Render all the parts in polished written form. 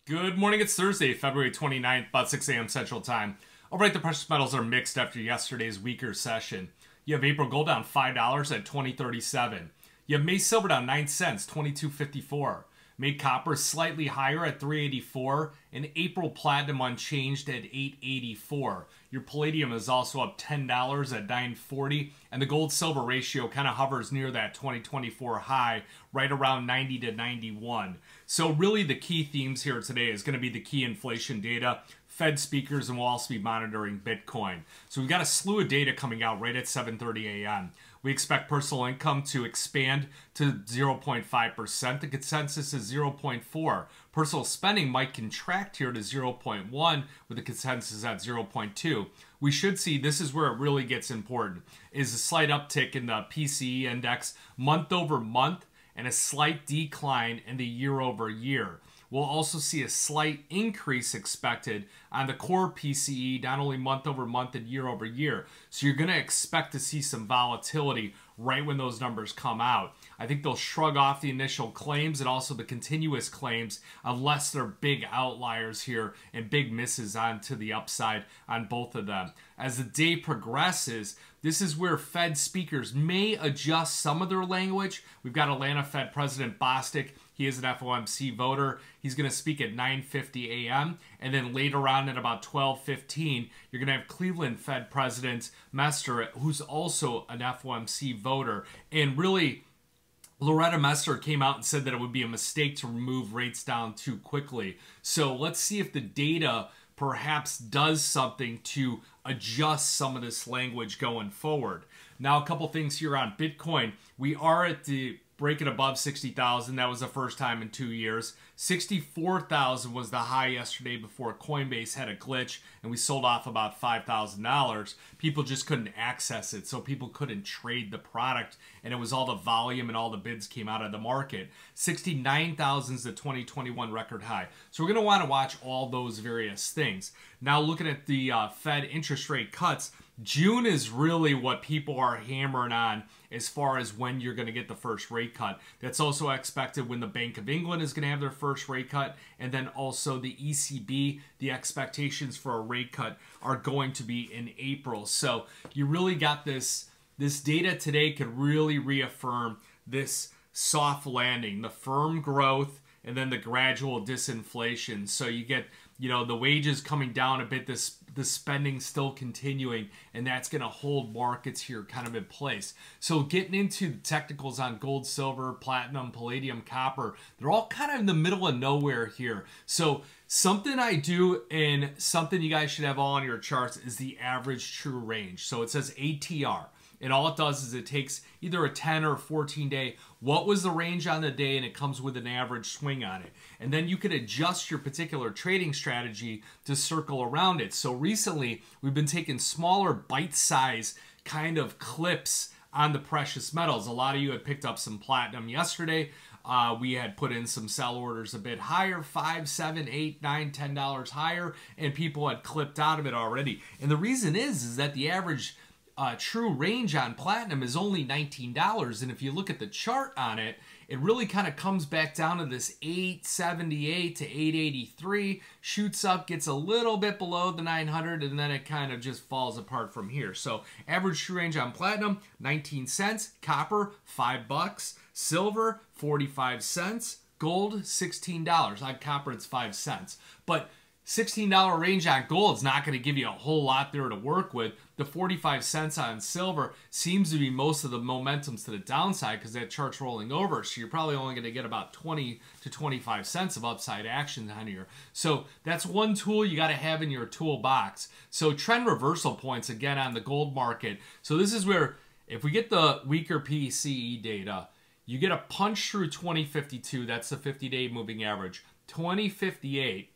Good morning, it's Thursday, February 29th, about 6 a.m. Central Time. All right, the precious metals are mixed after yesterday's weaker session. You have April gold down $5 at $20.37. You have May silver down 9 cents, $22.54. May copper slightly higher at $3.84, and April platinum unchanged at $8.84. Your palladium is also up $10 at $9.40, and the gold-silver ratio kind of hovers near that 2024 high, right around 90 to 91. So really the key themes here today is going to be the key inflation data, Fed speakers, and we'll also be monitoring Bitcoin. So we've got a slew of data coming out right at 7:30 a.m. We expect personal income to expand to 0.5%. The consensus is 0.4. Personal spending might contract here to 0.1 with the consensus at 0.2. We should see, this is where it really gets important, is a slight uptick in the PCE index month over month and a slight decline in the year over year. We'll also see a slight increase expected on the core PCE, not only month over month and year over year. So you're going to expect to see some volatility right when those numbers come out. I think they'll shrug off the initial claims and also the continuous claims unless they're big outliers here and big misses onto the upside on both of them. As the day progresses, this is where Fed speakers may adjust some of their language. We've got Atlanta Fed President Bostic. He is an FOMC voter. He's going to speak at 9:50 a.m. And then later on at about 12:15, you're going to have Cleveland Fed President Messer, who's also an FOMC voter. And really, Loretta Messer came out and said that it would be a mistake to move rates down too quickly. So let's see if the data perhaps does something to adjust some of this language going forward. Now, a couple things here on Bitcoin. We are at the breaking above 60,000. That was the first time in 2 years. 64,000 was the high yesterday before Coinbase had a glitch and we sold off about $5,000. People just couldn't access it, so people couldn't trade the product, and it was all the volume and all the bids came out of the market. 69,000 is the 2021 record high. So we're going to want to watch all those various things. Now looking at the Fed interest rate cuts, June is really what people are hammering on as far as when you're going to get the first rate cut. That's also expected when the Bank of England is going to have their first rate cut, and then also the ECB, the expectations for a rate cut are going to be in April. So you really got this data today could really reaffirm this soft landing, the firm growth, and then the gradual disinflation. So you get, the wages coming down a bit, the spending still continuing, and that's going to hold markets here kind of in place. So getting into the technicals on gold, silver, platinum, palladium, copper, they're all kind of in the middle of nowhere here. So something I do and something you guys should have all on your charts is the average true range. So it says ATR. And all it does is it takes either a 10 or 14 day, what was the range on the day, and it comes with an average swing on it. And then you could adjust your particular trading strategy to circle around it. So recently, we've been taking smaller bite-size kind of clips on the precious metals. A lot of you had picked up some platinum yesterday. We had put in some sell orders a bit higher, $5, $7, $8, $9, $10 higher, and people had clipped out of it already. And the reason is that the average true range on platinum is only $19, and if you look at the chart on it, it really kind of comes back down to this 878 to 883, shoots up, gets a little bit below the 900, and then it kind of just falls apart from here. So average true range on platinum, 19 cents, copper, $5, silver, 45 cents, gold, $16. On copper, it's 5 cents. But $16 range on gold is not going to give you a whole lot there to work with. The 45 cents on silver seems to be most of the momentums to the downside because that chart's rolling over. So you're probably only going to get about 20 to 25 cents of upside action on here. So that's one tool you got to have in your toolbox. So trend reversal points again on the gold market. So this is where if we get the weaker PCE data, you get a punch through 2052. That's the 50-day moving average. 2058.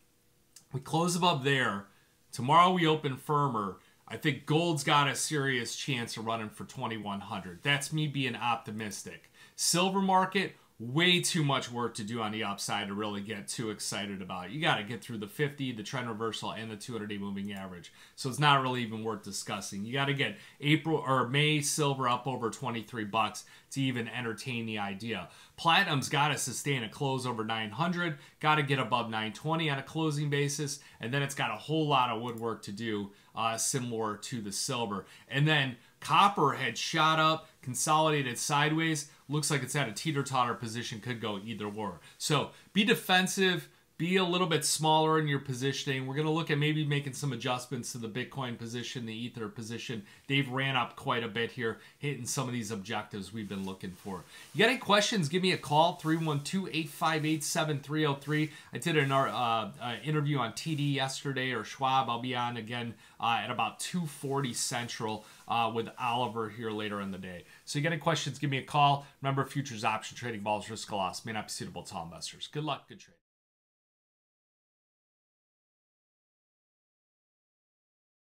We close above there. Tomorrow we open firmer. I think gold's got a serious chance of running for 2100. That's me being optimistic. Silver market, way too much work to do on the upside to really get too excited about it. You got to get through the 50, the trend reversal, and the 200-day moving average. So it's not really even worth discussing. You got to get April or May silver up over $23 to even entertain the idea. Platinum's got to sustain a close over 900, got to get above 920 on a closing basis, and then it's got a whole lot of woodwork to do, similar to the silver. And then copper had shot up, consolidated sideways. Looks like it's at a teeter-totter position, could go either or. So be defensive, be a little bit smaller in your positioning. We're going to look at maybe making some adjustments to the Bitcoin position, the Ether position. They've ran up quite a bit here, hitting some of these objectives we've been looking for. You got any questions, give me a call, 312-858-7303. I did an interview on TD yesterday, or Schwab. I'll be on again at about 2:40 Central with Oliver here later in the day. So you got any questions, give me a call. Remember, futures option trading involves risk of loss. May not be suitable to all investors. Good luck, good trade.